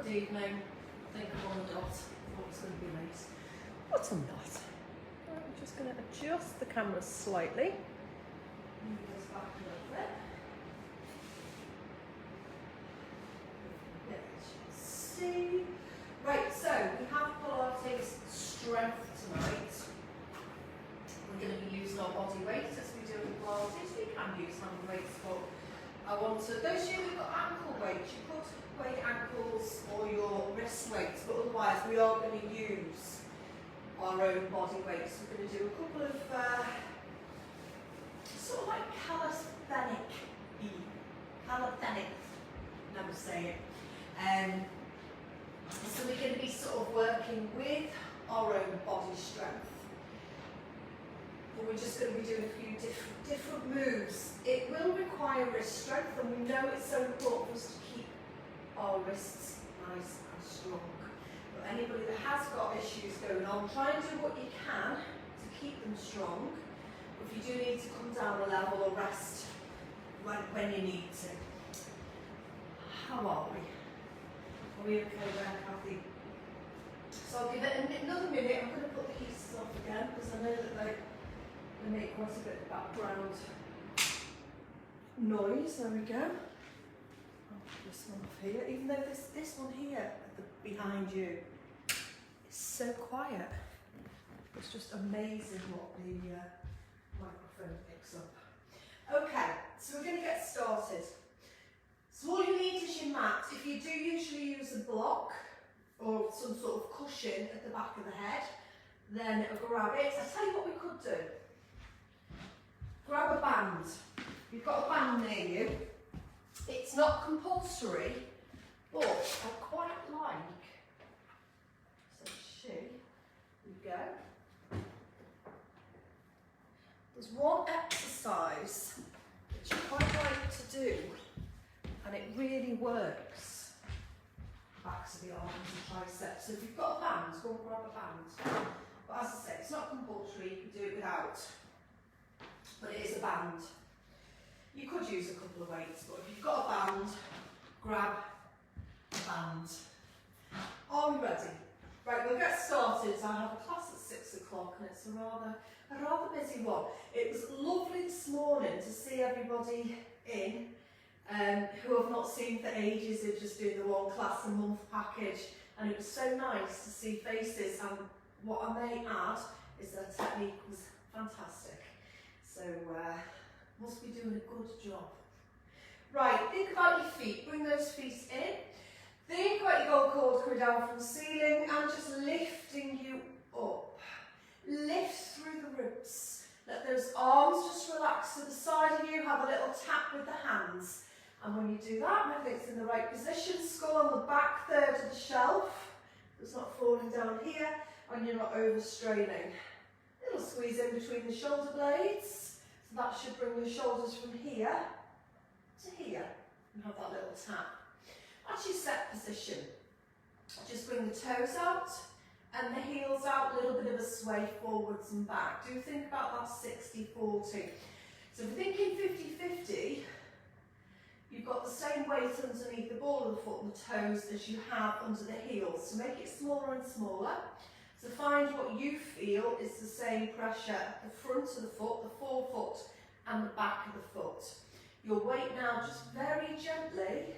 Good evening. I think I'm on the dot. I thought it was going to be late. But I'm not. I'm just going to adjust the camera slightly. Move this back a little bit. Let's see. Right, so we have Pilates Strength tonight. We're going to be using our body weight as we do in Pilates. We can use hand weights, but I want to, those of you who've got ankle weights, you could weigh ankles or your wrist weights, but otherwise we are going to use our own body weights. We're going to do a couple of sort of like calisthenic, never say it. So we're going to be sort of working with our own body strength. But we're just going to be doing a few different moves. It will require wrist strength, and we know it's so important for us to keep our wrists nice and strong. But anybody that has got issues going on, try and do what you can to keep them strong. But if you do need to come down a level or rest when you need to. How are we? Are we okay there, Kathy? So I'll give it another minute. I'm going to put the heaters off again because I know that they make quite a bit of background noise. There we go. I'll put this one off here, even though this one here behind you is so quiet. It's just amazing what the microphone picks up. Okay, so we're going to get started. So all you need is your mat. If you do usually use a block or some sort of cushion at the back of the head, then grab it. I'll tell you what we could do. Grab a band. You've got a band near you. It's not compulsory, but I quite like, so here we go. There's one exercise which I quite like to do, and it really works. Backs of the arms and triceps. So if you've got a band, go and grab a band. But as I say, it's not compulsory, you can do it without. But it is a band. You could use a couple of weights, but if you've got a band, grab a band. Are we ready? Right, we'll get started. I have a class at 6 o'clock and it's a rather busy one. It was lovely this morning to see everybody in who I've not seen for ages, who just do the one class a month package, and it was so nice to see faces. And what I may add is their technique was fantastic. So must be doing a good job. Right, think about your feet. Bring those feet in. Think about your gold cord coming down from the ceiling and just lifting you up. Lift through the ribs. Let those arms just relax to the side of you. Have a little tap with the hands. And when you do that, make sure it's in the right position. Skull on the back third of the shelf. It's not falling down here and you're not overstraining. Little squeeze in between the shoulder blades. So that should bring your shoulders from here to here. And have that little tap. That's your set position. Just bring the toes out and the heels out. A little bit of a sway forwards and back. Do think about that 60-40. So if we're thinking 50-50, you've got the same weight underneath the ball of the foot and the toes as you have under the heels. So make it smaller and smaller. So find what you feel is the same pressure at the front of the foot, the forefoot and the back of the foot. Your weight now just very gently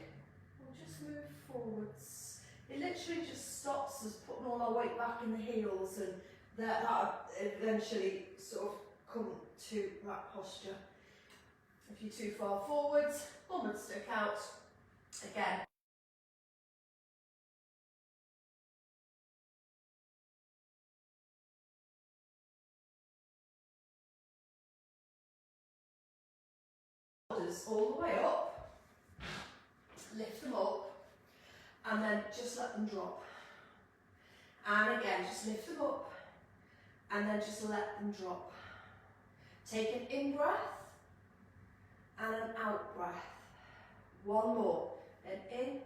will just move forwards. It literally just stops us putting all our weight back in the heels, and that eventually sort of come to that posture. If you're too far forwards, bum would stick out again. Shoulders all the way up, lift them up, and then just let them drop. And again, just lift them up, and then just let them drop. Take an in-breath, and an out breath. One more. An in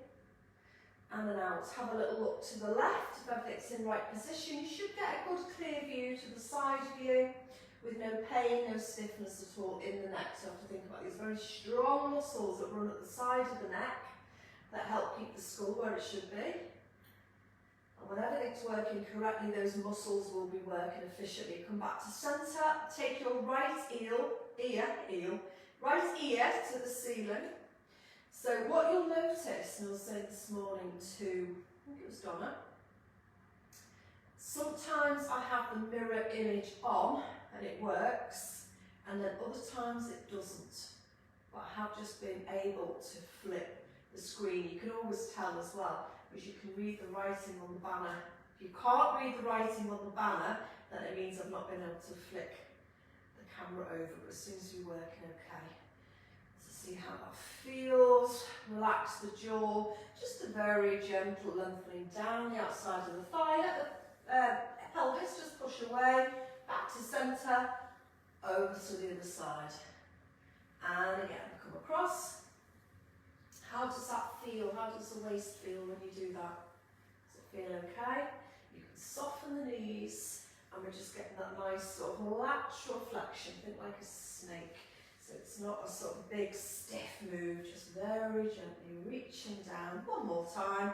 and an out. Have a little look to the left. If everything's in the right position, you should get a good clear view to the side of you with no pain, no stiffness at all in the neck. So you have to think about these very strong muscles that run at the side of the neck that help keep the skull where it should be. And when everything's working correctly, those muscles will be working efficiently. Come back to centre, take your right right ear to the ceiling. So what you'll notice, and I'll say this morning to, I think it was Donna, sometimes I have the mirror image on and it works, and then other times it doesn't. But I have just been able to flip the screen. You can always tell as well, because you can read the writing on the banner. If you can't read the writing on the banner, then it means I've not been able to flick the camera over, but as soon as you're working okay. So see how that feels. Relax the jaw, just a very gentle lengthening down the outside of the thigh. Let the pelvis just push away, back to centre, over to the other side. And again, come across. How does that feel? How does the waist feel when you do that? Does it feel okay? You can soften the knees, and we're just getting that nice sort of lateral flexion, think like a snake. So it's not a sort of big stiff move, just very gently reaching down. One more time,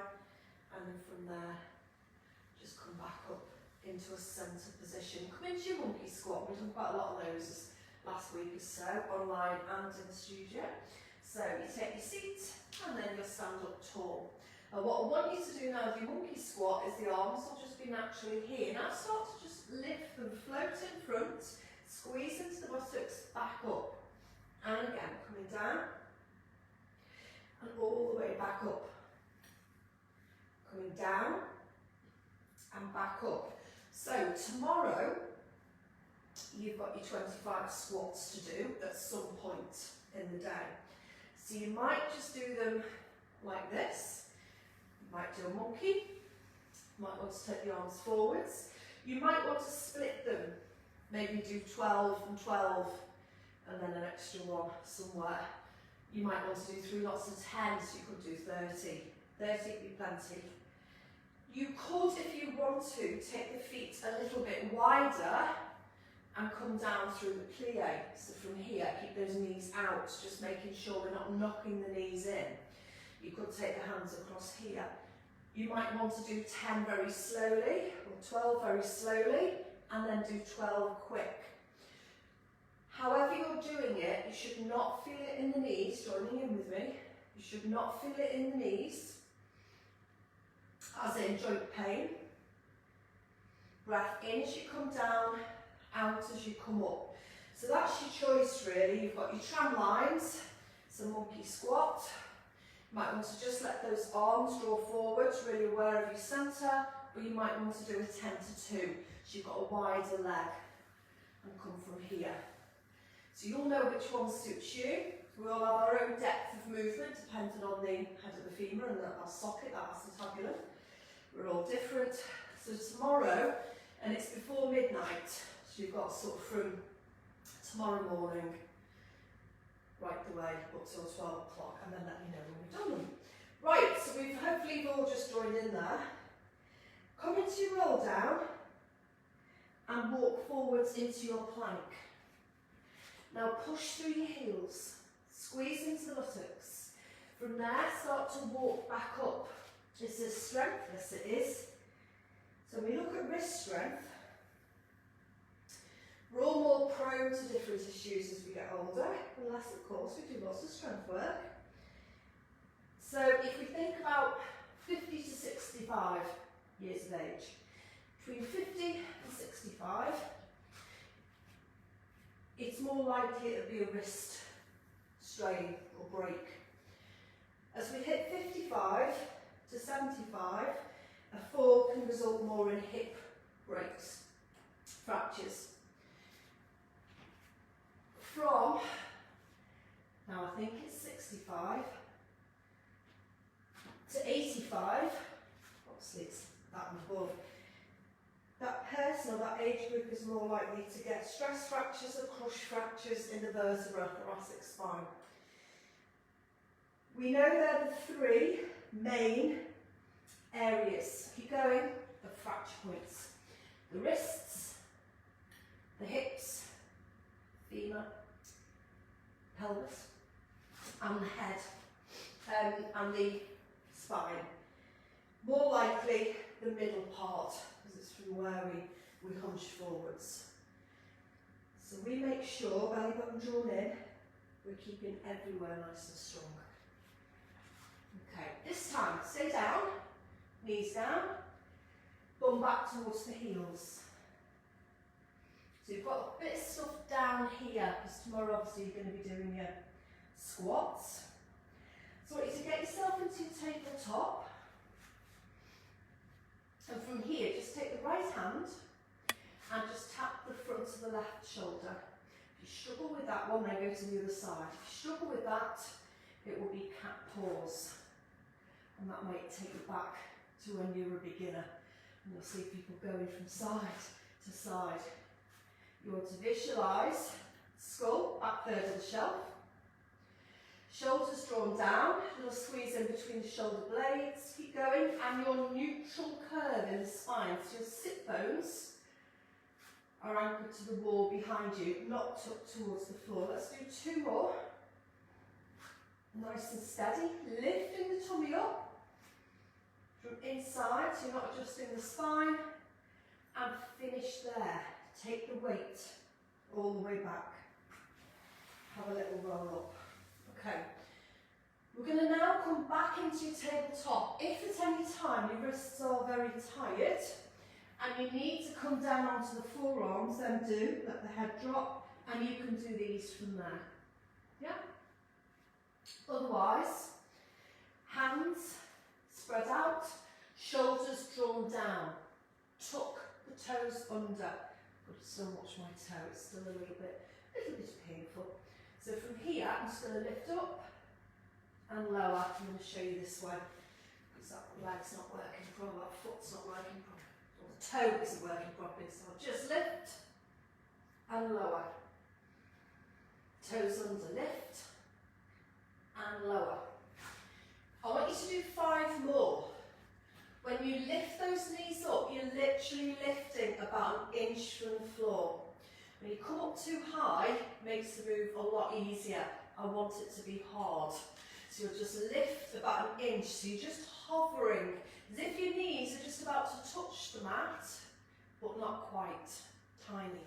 and then from there, just come back up into a centre position. Come into your monkey squat. We've done quite a lot of those last week or so, online and in the studio. So you take your seat, and then you'll stand up tall. Now what I want you to do now with your monkey squat is the arms will just be naturally here. Now start to just lift them, float in front, squeeze into the buttocks, back up. And again, coming down, and all the way back up. Coming down, and back up. So tomorrow, you've got your 25 squats to do at some point in the day. So you might just do them like this. You might do a monkey. You might want to take the arms forwards. You might want to split them. Maybe do 12 and 12 and then an extra one somewhere. You might want to do 3 lots of 10, so you could do 30. 30 would be plenty. You could, if you want to, take the feet a little bit wider and come down through the plie. So from here, keep those knees out, just making sure we're not knocking the knees in. You could take the hands across here. You might want to do 10 very slowly, or 12 very slowly, and then do 12 quick. However you're doing it, you should not feel it in the knees, joining in with me. You should not feel it in the knees, as in joint pain. Breath in as you come down, out as you come up. So that's your choice really. You've got your tram lines, so monkey squat. You might want to just let those arms draw forwards, really aware of your centre, or you might want to do a 10 to 2. So you've got a wider leg and come from here. So you'll know which one suits you. We all have our own depth of movement depending on the head of the femur and our socket, that acetabulum. We're all different. So tomorrow, and it's before midnight, so you've got sort of from tomorrow morning right the way up till 12 o'clock, and then let me know when we've done them. Right, so hopefully you've all just joined in there. Come into your roll down and walk forwards into your plank. Now push through your heels, squeeze into the buttocks. From there, start to walk back up. This is strength, yes it is. So when we look at wrist strength, we're all more prone to different issues as we get older, unless of course we do lots of strength work. So if we think about 50 to 65 years of age, between 50 and 65, it's more likely it'll be a wrist strain or break. As we hit 55 to 75, a fall can result more in hip breaks, fractures. From, now I think it's 65 to 85, obviously it's that and above, that person or that age group is more likely to get stress fractures or crush fractures in the vertebra, thoracic spine. We know they're the 3 main areas, keep going, of fracture points. The wrists, the hips, femur, pelvis, and the head, and the spine. More likely the middle part, because it's from where we hunch forwards. So we make sure, belly button drawn in, we're keeping everywhere nice and strong. Okay, this time, stay down, knees down, bum back towards the heels. So you've got a bit of stuff down here, because tomorrow obviously you're going to be doing your squats. So I want you to get yourself into your tabletop. And from here, just take the right hand and just tap the front of the left shoulder. If you struggle with that one, then go to the other side. If you struggle with that, it will be cat paws. And that might take you back to when you were a beginner. And you'll see people going from side to side. You want to visualise skull, back third of the shelf. Shoulders drawn down, a little squeeze in between the shoulder blades, keep going, and your neutral curve in the spine, so your sit bones are anchored to the wall behind you, not tucked towards the floor. Let's do 2 more. Nice and steady, lifting the tummy up from inside, so you're not adjusting the spine, and finish there. Take the weight all the way back. Have a little roll up. Okay, we're going to now come back into your tabletop. If at any time your wrists are very tired and you need to come down onto the forearms, then do, let the head drop, and you can do these from there. Yeah? Otherwise, hands spread out, shoulders drawn down, tuck the toes under. But still watch my toe, it's still a little bit painful. So from here, I'm just going to lift up and lower. I'm going to show you this way, because that leg's not working properly, that foot's not working properly, or the toe isn't working properly. So I'll just lift and lower. Toes under, lift and lower. I want you to do 5 more. When you lift those knees up, you're literally lifting about 1 inch from the floor. When you come up too high, it makes the move a lot easier. I want it to be hard. So you'll just lift about 1 inch. So you're just hovering, as if your knees are just about to touch the mat, but not quite. Tiny.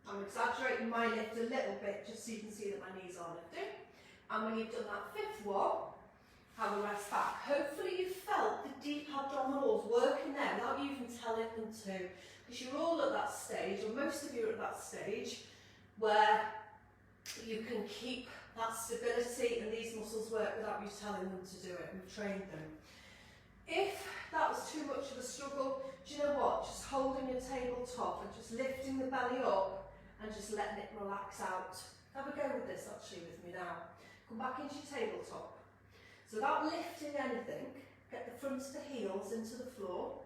I'm exaggerating my lift a little bit, just so you can see that my knees are lifting. And when you've done that 5th one, have a rest back. Hopefully you felt the deep abdominals working there without you even telling them to. Because you're all at that stage, or most of you are at that stage, where you can keep that stability and these muscles work without you telling them to do it. We've trained them. If that was too much of a struggle, do you know what? Just holding your tabletop and just lifting the belly up and just letting it relax out. Have a go with this actually with me now. Come back into your tabletop. So without lifting anything, get the front of the heels into the floor.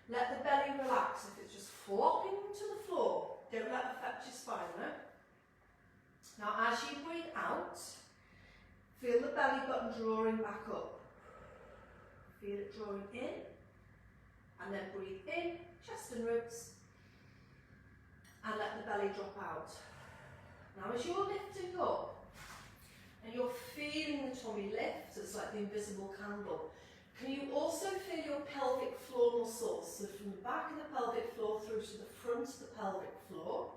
Let the belly relax. If it's just flopping to the floor, don't let it affect your spine though. Now as you breathe out, feel the belly button drawing back up. Feel it drawing in, and then breathe in, chest and ribs, and let the belly drop out. Now as you're lifting up, and you're feeling the tummy lift, it's like the invisible candle. Can you also feel your pelvic floor muscles? So from the back of the pelvic floor through to the front of the pelvic floor.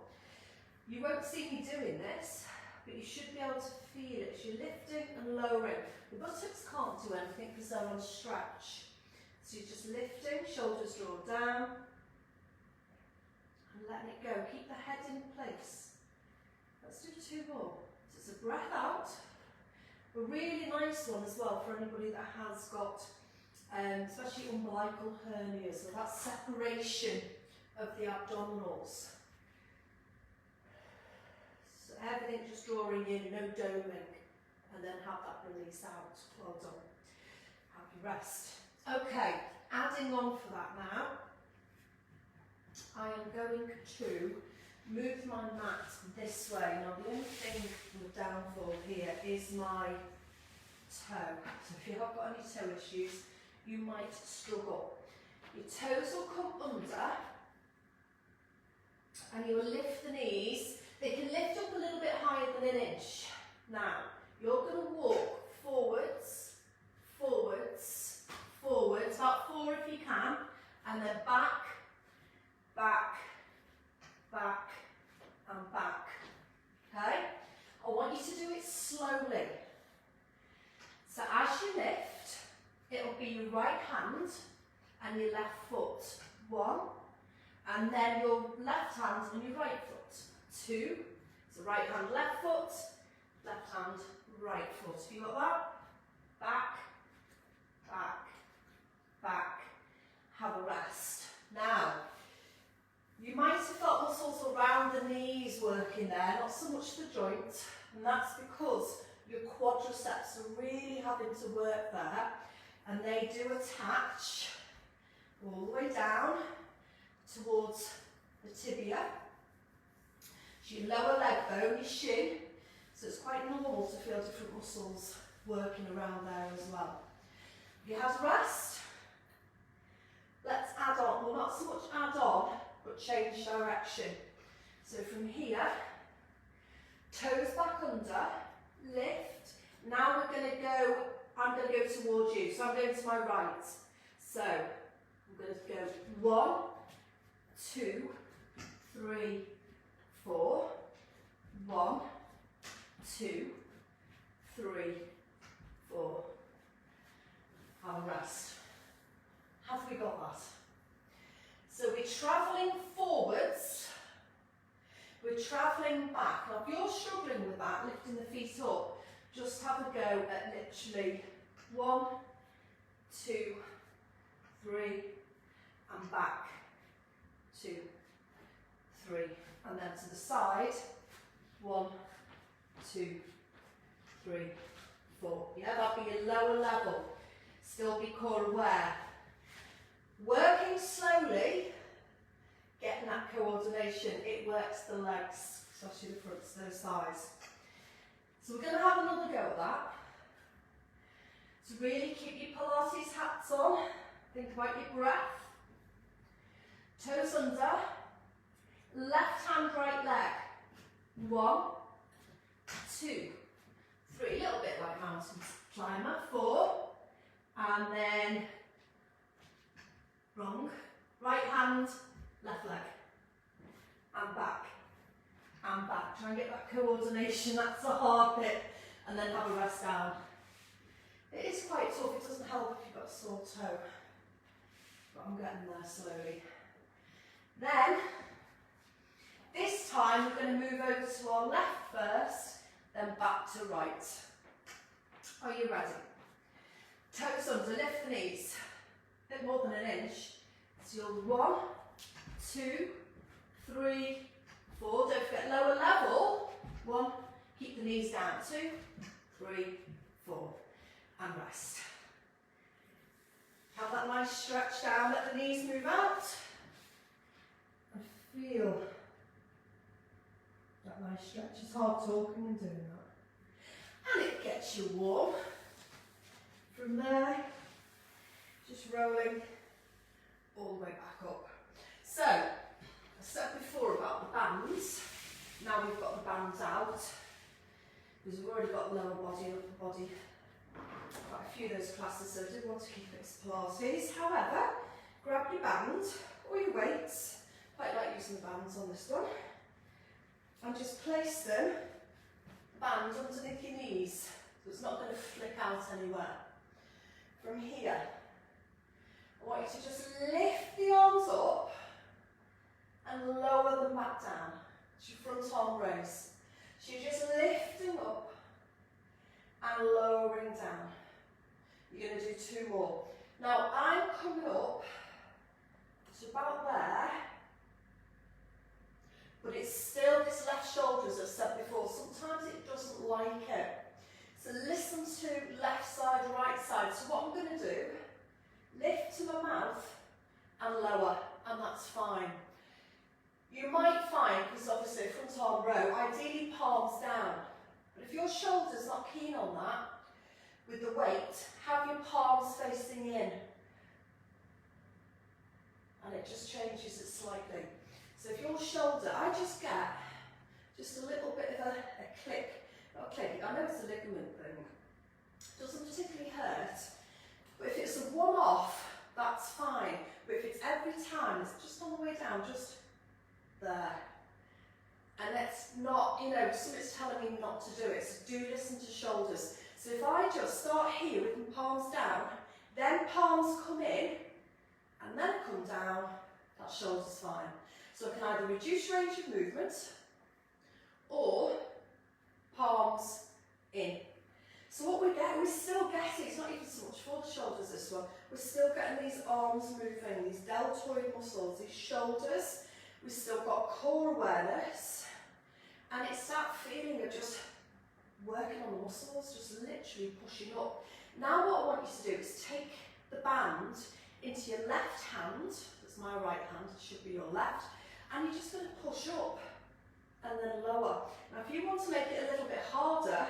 You won't see me doing this, but you should be able to feel it. You're lifting and lowering. The buttocks can't do anything because they're on stretch. So you're just lifting, shoulders drawn down, and letting it go. Keep the head in place. Let's do 2 more. So it's a breath out. A really nice one as well for anybody that has got, especially umbilical hernias, so that separation of the abdominals. So everything just drawing in, no doming, and then have that release out. Well done. Happy rest. Okay, adding on for that now, I am going to move my mat this way. Now the only thing with the downfall here is my toe. So if you have got any toe issues, you might struggle. Your toes will come under and you'll lift the knees. They can lift up a little bit higher than 1 inch. Now, You're going to walk forwards, forwards, forwards, about 4 if you can, and then back, back, back, and back. Okay? I want you to do it slowly. So as you lift, it'll be your right hand and your left foot. 1, and then your left hand and your right foot. 2, so right hand, left foot, left hand, right foot. Have you got that? Back, back, back. Have a rest. Now, you might have felt muscles around the knees working there, not so much the joint, and that's because your quadriceps are really having to work there, and they do attach all the way down towards the tibia. It's your lower leg bone, your shin, so it's quite normal to feel different muscles working around there as well. You have rest. Let's add on, well not so much add on, but change direction. So from here, toes back under, lift. Now we're going to go, I'm going to go towards you, so I'm going to my right. So I'm going to go 1, 2, 3, 4. 1, 2, 3, 4. Have a rest. Have we got that? So we're travelling forwards, we're travelling back. Now if you're struggling with that, lifting the feet up, just have a go at literally 1, 2, 3, and back, 2, 3, and then to the side, 1, 2, 3, 4. Yeah, that'll be your lower level. Still be core aware. Working slowly, getting that coordination, it works the legs, especially the fronts, those thighs. So we're going to have another go at that. So really keep your Pilates hats on, think about your breath. Toes under, left hand, right leg. 1, 2, 3, a little bit like mountain climber. 4, and then wrong, right hand, left leg, and back, and back. Try and get that coordination, that's the hard bit, and then have a rest down. It is quite tough, it doesn't help if you've got a sore toe, but I'm getting there slowly. Then, this time we're going to move over to our left first, then back to right. Are you ready? Toes under, lift the knees. A bit more than an inch. So you're 1, 2, 3, 4. Don't forget lower level. 1, keep the knees down. 2, 3, 4, and rest. Have that nice stretch down. Let the knees move out. And feel that nice stretch. It's hard talking and doing that. And it gets you warm. From there, just rolling all the way back up. So, I said before about the bands. Now we've got the bands out, because we've already got the lower body and upper body. Quite a few of those classes, so I did want to keep it as Pilates. However, grab your band or your weights. Quite like using the bands on this one. And just place them, band underneath your knees, so it's not going to flick out anywhere. From here, I want you to just lift the arms up and lower them back down. It's your front arm raise. So you're just lifting up and lowering down. You're going to do 2 more. Now I'm coming up to about there, but it's still this left shoulder, as I said before. Sometimes it doesn't like it. So listen to left side, right side. So what I'm going to do, lift to my mouth and lower, and that's fine. You might find, because obviously front arm row, ideally palms down. But if your shoulder's not keen on that, with the weight, have your palms facing in. And it just changes it slightly. So if your shoulder, I just get just a little bit of a click. Not a click, I know it's a ligament thing. Doesn't particularly hurt, but if it's a one-off, that's fine. But if it's every time, it's just on the way down, just there. And it's not, you know, something's telling me not to do it, so do listen to shoulders. So if I just start here with my palms down, then palms come in, and then come down, that shoulder's fine. So I can either reduce range of movement, or palms in. So what we get, we're still getting, it's not even so much for the shoulders this one, we're still getting these arms moving, these deltoid muscles, these shoulders, we've still got core awareness, and it's that feeling of just working on the muscles, just literally pushing up. Now what I want you to do is take the band into your left hand, that's my right hand, it should be your left, and you're just going to push up and then lower. Now if you want to make it a little bit harder,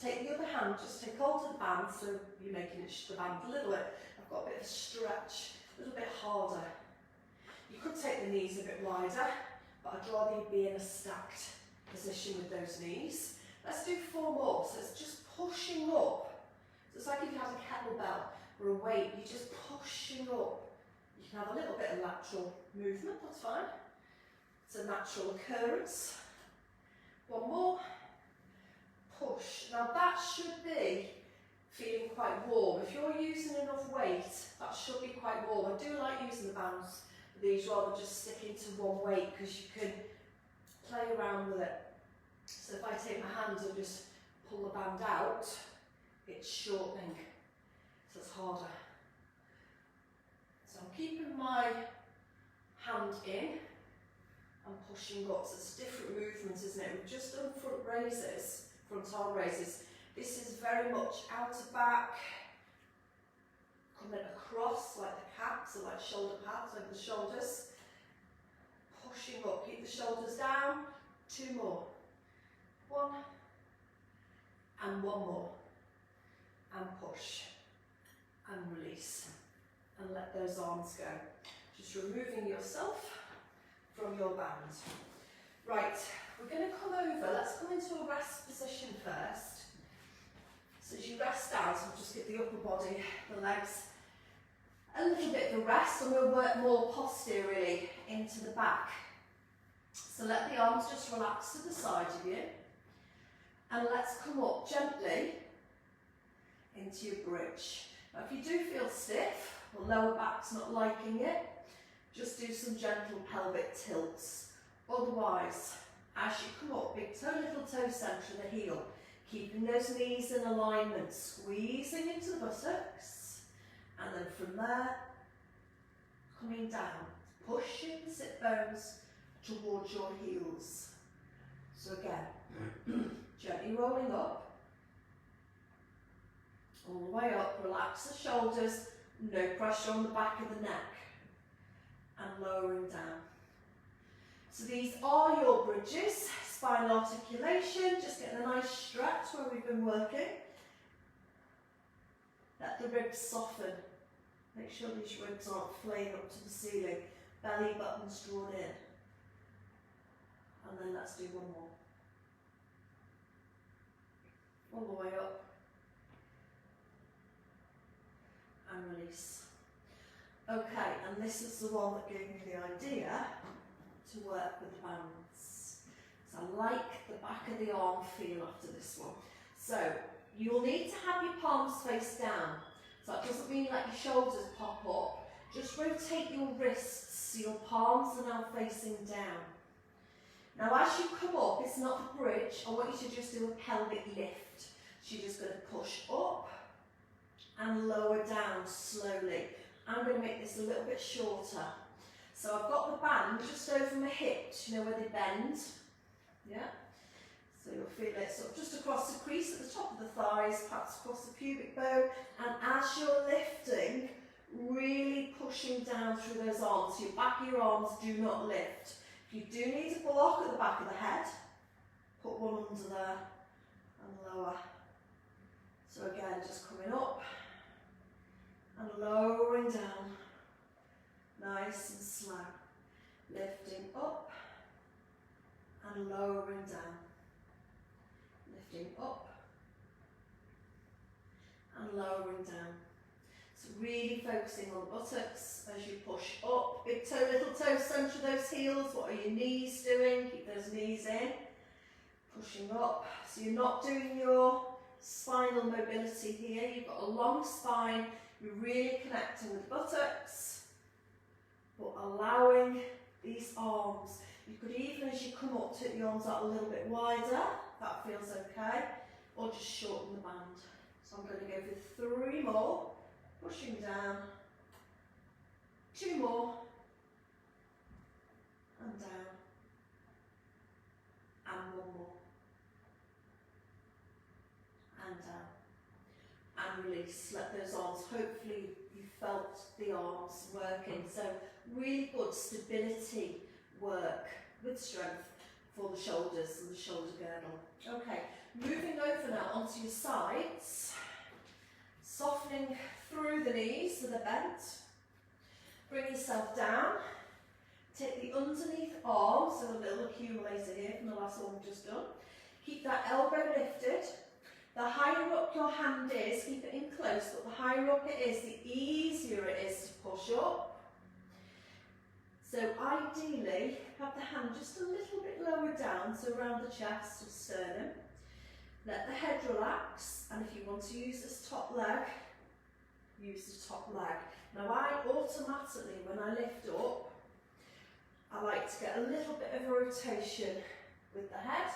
take the other hand, just take hold of the band, so you're making the band a little bit, I've got a bit of a stretch, a little bit harder. You could take the knees a bit wider, but I'd rather you be in a stacked position with those knees. Let's do 4 more, so it's just pushing up. So it's like if you had a kettlebell or a weight, you're just pushing up. You can have a little bit of lateral movement, that's fine. It's a natural occurrence. 1 more. Push. Now that should be feeling quite warm. If you're using enough weight, that should be quite warm. I do like using the bands for these rather than just sticking to one weight, because you can play around with it. So if I take my hand and just pull the band out, it's shortening, so it's harder. So I'm keeping my hand in and pushing up. So it's different movements, isn't it? We've just done front raises. Front arm raises. This is very much out to back, coming across like the cat, so like shoulder pads over the shoulders, pushing up, keep the shoulders down, 2 more, 1, and 1 more, and push, and release, and let those arms go. Just removing yourself from your band. Right. We're going to come over, let's come into a rest position first. So as you rest down, so we'll just give the upper body, the legs, a little bit of a rest, and we'll work more posteriorly into the back. So let the arms just relax to the side of you, and let's come up gently into your bridge. Now if you do feel stiff, or lower back's not liking it, just do some gentle pelvic tilts. Otherwise, as you come up, big toe, little toe centre of the heel, keeping those knees in alignment, squeezing into the buttocks, and then from there, coming down, pushing the sit bones towards your heels. So again, gently rolling up, all the way up, relax the shoulders, no pressure on the back of the neck, and lowering down. So these are your bridges, spinal articulation, just getting a nice stretch where we've been working. Let the ribs soften. Make sure these ribs aren't flaying up to the ceiling. Belly buttons drawn in. And then let's do 1 more. All the way up. And release. Okay, and this is the one that gave me the idea to work with the bands. So I like the back of the arm feel after this one. So you'll need to have your palms face down. So that doesn't mean let your shoulders pop up. Just rotate your wrists so your palms are now facing down. Now as you come up, it's not a bridge. I want you to just do a pelvic lift. So you're just going to push up and lower down slowly. I'm going to make this a little bit shorter. So I've got the band just over my hips, you know where they bend? Yeah? So you'll feel it sort of just across the crease at the top of the thighs, perhaps across the pubic bone, and as you're lifting, really pushing down through those arms. So your back of your arms do not lift. If you do need a block at the back of the head, put one under there and lower. So again, just coming up and lowering down. Nice and slow. Lifting up and lowering down. Lifting up lowering down. So really focusing on the buttocks as you push up. Big toe, little toe, centre those heels. What are your knees doing? Keep those knees in. Pushing up. So you're not doing your spinal mobility here. You've got a long spine. You're really connecting with the buttocks, but allowing these arms. You could even, as you come up, take the arms out a little bit wider. That feels okay. Or just shorten the band. So I'm going to go for 3 more. Pushing down. 2 more. And down. And 1 more. And down. And release. Let those arms, hopefully you felt the arms working. So really good stability work with strength for the shoulders and the shoulder girdle. Okay, moving over now onto your sides. Softening through the knees so they're bent. Bring yourself down. Take the underneath arm, so a little accumulator here from the last one we've just done. Keep that elbow lifted. The higher up your hand is, keep it in close, but the higher up it is, the easier it is to push up. So ideally, have the hand just a little bit lower down, so around the chest or sternum. Let the head relax, and if you want to use this top leg, use the top leg. Now I automatically, when I lift up, I like to get a little bit of a rotation with the head,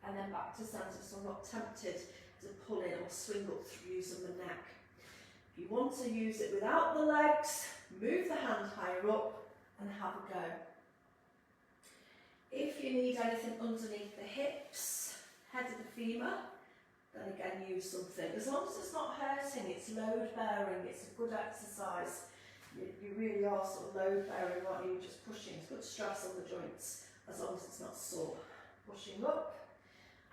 and then back to centre, so I'm not tempted to pull in or swing up through using the neck. If you want to use it without the legs, move the hand higher up and have a go. If you need anything underneath the hips, head of the femur, then again use something. As long as it's not hurting, it's load bearing, it's a good exercise. You really are sort of load bearing, aren't you? Just pushing, it's good stress on the joints, as long as it's not sore. Pushing up,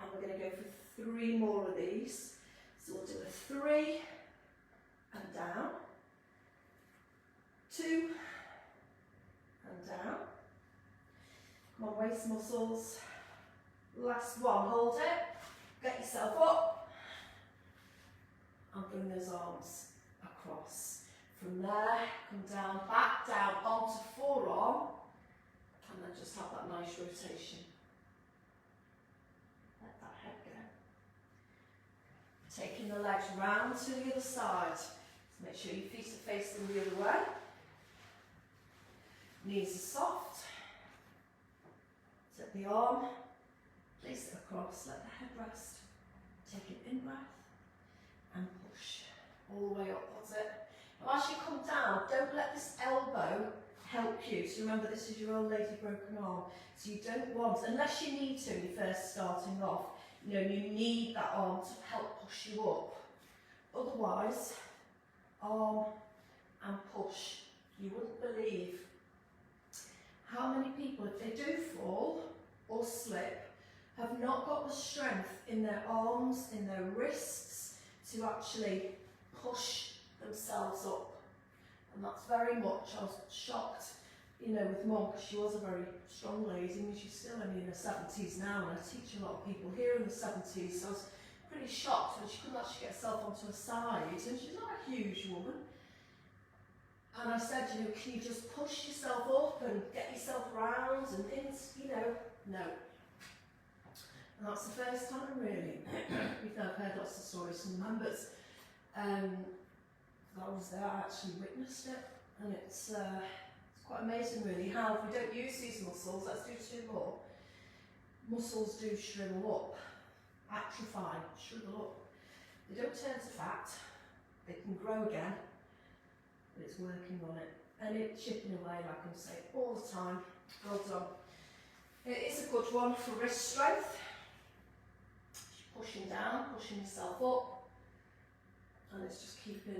and we're going to go for 3 more of these. So we'll do a 3 and down, 2 and down. Come on, waist muscles. Last one, hold it, get yourself up, and bring those arms across. From there, come down, back down onto forearm, and then just have that nice rotation. Let that head go. Taking the legs round to the other side. So make sure your feet are facing the other way. Knees are soft. Take the arm, place it across, let the head rest. Take an in-breath and push all the way up, that's it. Now as you come down, don't let this elbow help you. So remember, this is your old lady broken arm. So you don't want, unless you need to when you're first starting off, you know, you need that arm to help push you up. Otherwise, arm and push. You wouldn't believe how many people, if they do fall or slip, have not got the strength in their arms, in their wrists, to actually push themselves up. And that's very much, I was shocked, you know, with Mum, because she was a very strong lady. I mean, she's still only in her 70s now, and I teach a lot of people here in the 70s, so I was pretty shocked when she couldn't actually get herself onto her side, and she's not a huge woman. And I said, you know, can you just push yourself up and get yourself round and things, you know? No. And that's the first time, really. I've heard lots of stories from members. I was there, I actually witnessed it, and it's quite amazing, really, how if we don't use these muscles, let's do 2 more, muscles do shrivel up, atrophy, shrivel up. They don't turn to fat, they can grow again, but it's working on it, and it's chipping away, like I'm saying, all the time. Well done. It is a good one for wrist strength. Pushing down, pushing yourself up, and it's just keeping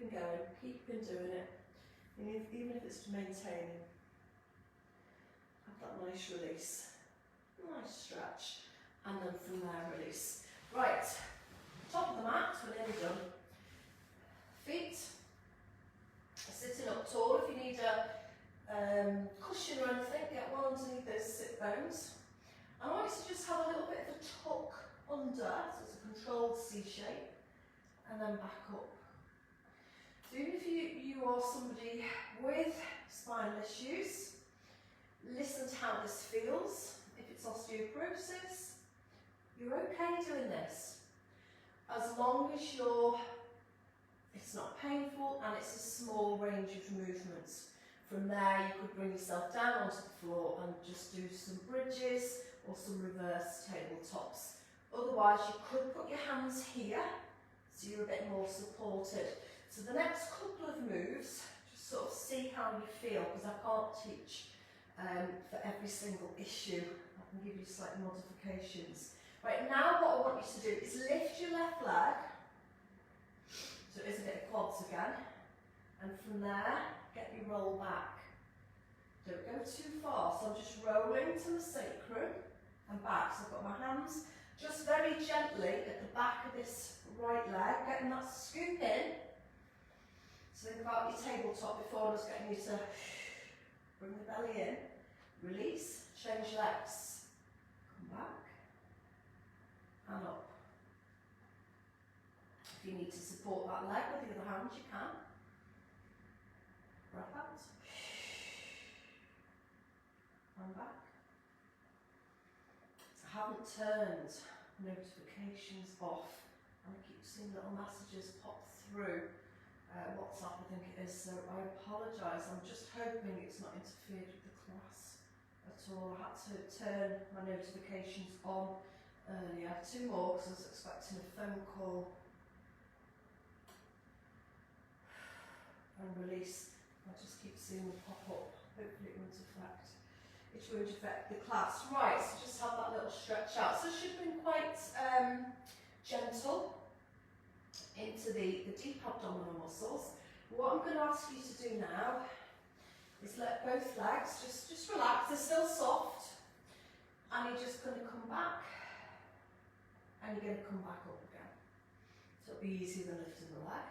going, keeping doing it, and even if it's maintaining. Have that nice release, nice stretch, and then from there release. Right, top of the mat, we're nearly done. Feet sitting up tall. If you need a cushion or anything, get one underneath those sit bones. I want you to just have a little bit of a tuck under, so it's a controlled C shape. and then back up. So even if you are somebody with spinal issues, listen to how this feels. If it's osteoporosis, you're okay doing this. As long as it's not painful and it's a small range of movements. From there, you could bring yourself down onto the floor and just do some bridges or some reverse tabletops. Otherwise, you could put your hands here, so you're a bit more supported. So the next couple of moves, just sort of see how you feel, because I can't teach for every single issue. I can give you slight modifications. Right, now what I want you to do is lift your left leg, so it is a bit of quads again, and from there, get your roll back. Don't go too far, so I'm just rolling to the sacrum and back. So I've got my hands just very gently at the back of this right leg, getting that scoop in. So think about your tabletop before, just getting you to bring the belly in, release, change legs, come back, and up. If you need to support that leg with the other hand, you can. Breath out, and back. So I haven't turned notifications off, and I keep seeing little messages pop through. WhatsApp, I think it is, so I apologise. I'm just hoping it's not interfered with the class at all. I had to turn my notifications on earlier. 2 more because I was expecting a phone call. And release. I just keep seeing them pop up. Hopefully it won't affect the class. Right, so just have that little stretch out. So it should have been quite gentle into the deep abdominal muscles. What I'm going to ask you to do now is let both legs just relax. They're still soft, and you're just going to come back, and you're going to come back up again. So it'll be easier than lifting the leg.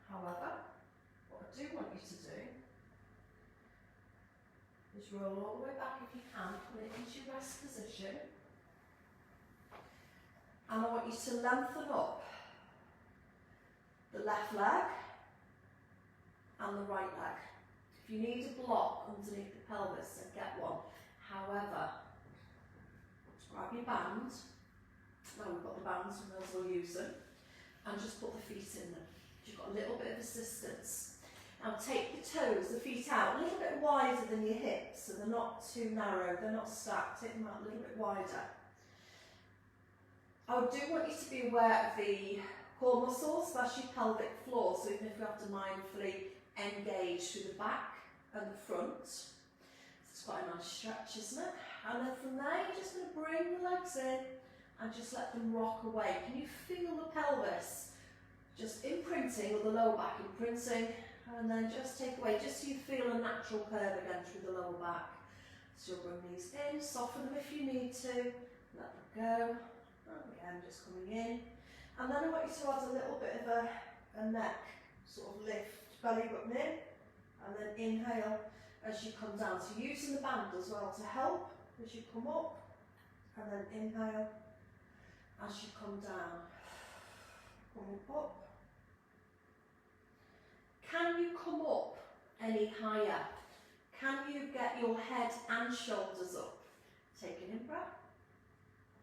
However, what I do want you to do is roll all the way back if you can, put it into your rest position, and I want you to lengthen up the left leg and the right leg. If you need a block underneath the pelvis, then get one. However, grab your band, now we've got the bands, we may as well use them, and just put the feet in them. You've got a little bit of assistance. Now take the toes, the feet out, a little bit wider than your hips, so they're not too narrow, they're not stacked, take them out a little bit wider. I do want you to be aware of the core muscles, that's your pelvic floor, so even if you have to mindfully engage through the back and the front. It's quite a nice stretch, isn't it? And then from there, you're just going to bring the legs in and just let them rock away. Can you feel the pelvis just imprinting, or the lower back imprinting, and then just take away, just so you feel a natural curve again through the lower back. So you'll bring these in, soften them if you need to, let them go, and again just coming in. And then I want you to add a little bit of a neck sort of lift, belly button in, and then inhale as you come down. So using the band as well to help as you come up, and then inhale as you come down. Come up. Can you come up any higher? Can you get your head and shoulders up? Take an in-breath,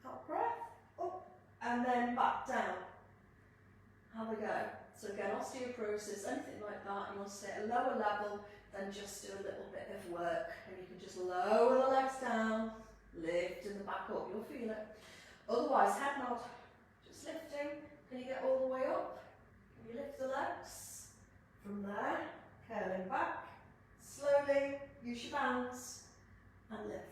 out breath, up, and then back down. Have a go. So again, osteoporosis, anything like that, you want to stay at a lower level, then just do a little bit of work. And you can just lower the legs down, lift in the back up, you'll feel it. Otherwise, head nod, just lifting. Can you get all the way up? Can you lift the legs? From there, curling back, slowly, use your bands, and lift.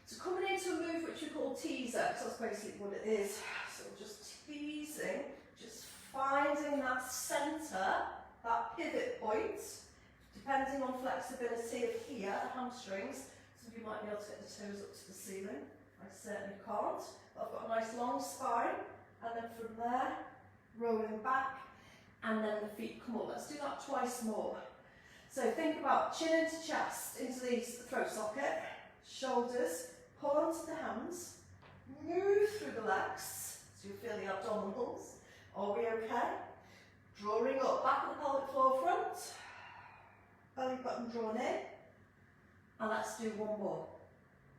So coming into a move which we call teaser, because that's basically what it is. So just teasing, just finding that centre, that pivot point, depending on flexibility of here, the hamstrings. Some of you might be able to get the toes up to the ceiling. I certainly can't. But I've got a nice long spine, and then from there, rolling back, and then the feet come up. Let's do that twice more. So think about chin into chest, into the throat socket, shoulders, pull onto the hands, move through the legs, so you feel the abdominals, Are we okay? Drawing up, back of the pelvic floor front. Belly button drawn in. And let's do one more.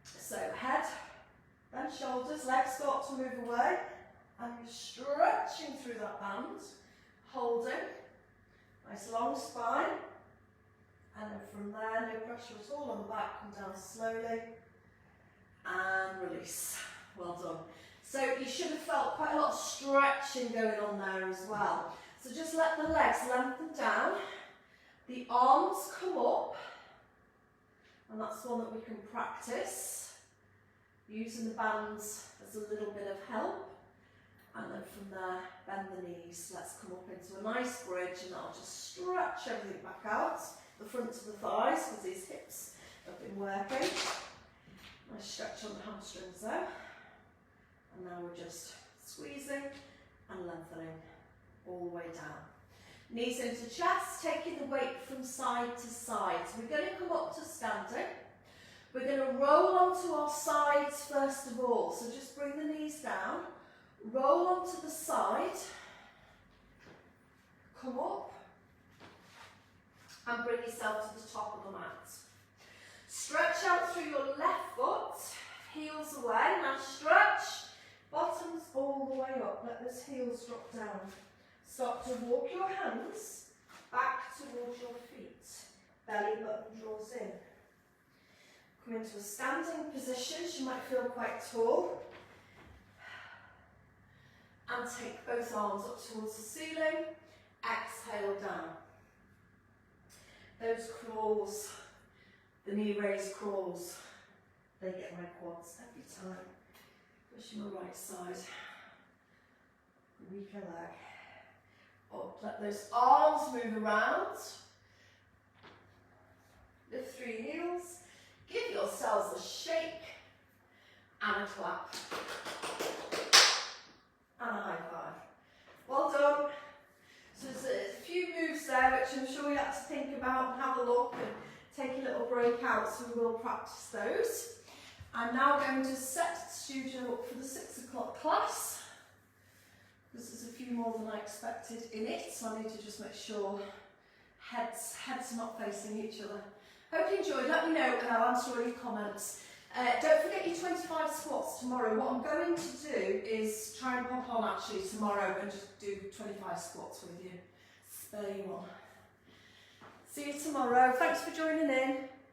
So head, then shoulders, legs start to move away. And you're stretching through that band. Holding. Nice long spine. And then from there, no pressure at all on the back, come down slowly. And release. Well done. So you should have felt quite a lot of stretching going on there as well. So just let the legs lengthen down. The arms come up. And that's one that we can practice. Using the bands as a little bit of help. And then from there, bend the knees. Let's come up into a nice bridge, and that'll just stretch everything back out. The front of the thighs, because these hips have been working. Nice stretch on the hamstrings there. And now we're just squeezing and lengthening all the way down. Knees into chest, taking the weight from side to side. So we're going to come up to standing. We're going to roll onto our sides first of all. So just bring the knees down, roll onto the side, come up, and bring yourself to the top of the mat. Stretch out through your left foot, heels away. Now stretch, bottoms all the way up. Let those heels drop down. Start to walk your hands back towards your feet. Belly button draws in. Come into a standing position. You might feel quite tall. And take both arms up towards the ceiling. Exhale down. Those crawls, the knee raise crawls, they get my quads every time. Pushing the right side. Weaker leg. Up, let those arms move around. Lift through your heels. Give yourselves a shake and a clap. And a high five. Well done. So there's a few moves there which I'm sure you have to think about and have a look and take a little break out, so we will practice those. I'm now going to set the studio up for the 6 o'clock class. Because there's a few more than I expected in it, so I need to just make sure heads are not facing each other. Hope you enjoyed. Let me know and I'll answer all your comments. Don't forget your 25 squats tomorrow. What I'm going to do is try and pop on actually tomorrow and just do 25 squats with you. Spare you one. See you tomorrow. Thanks for joining in.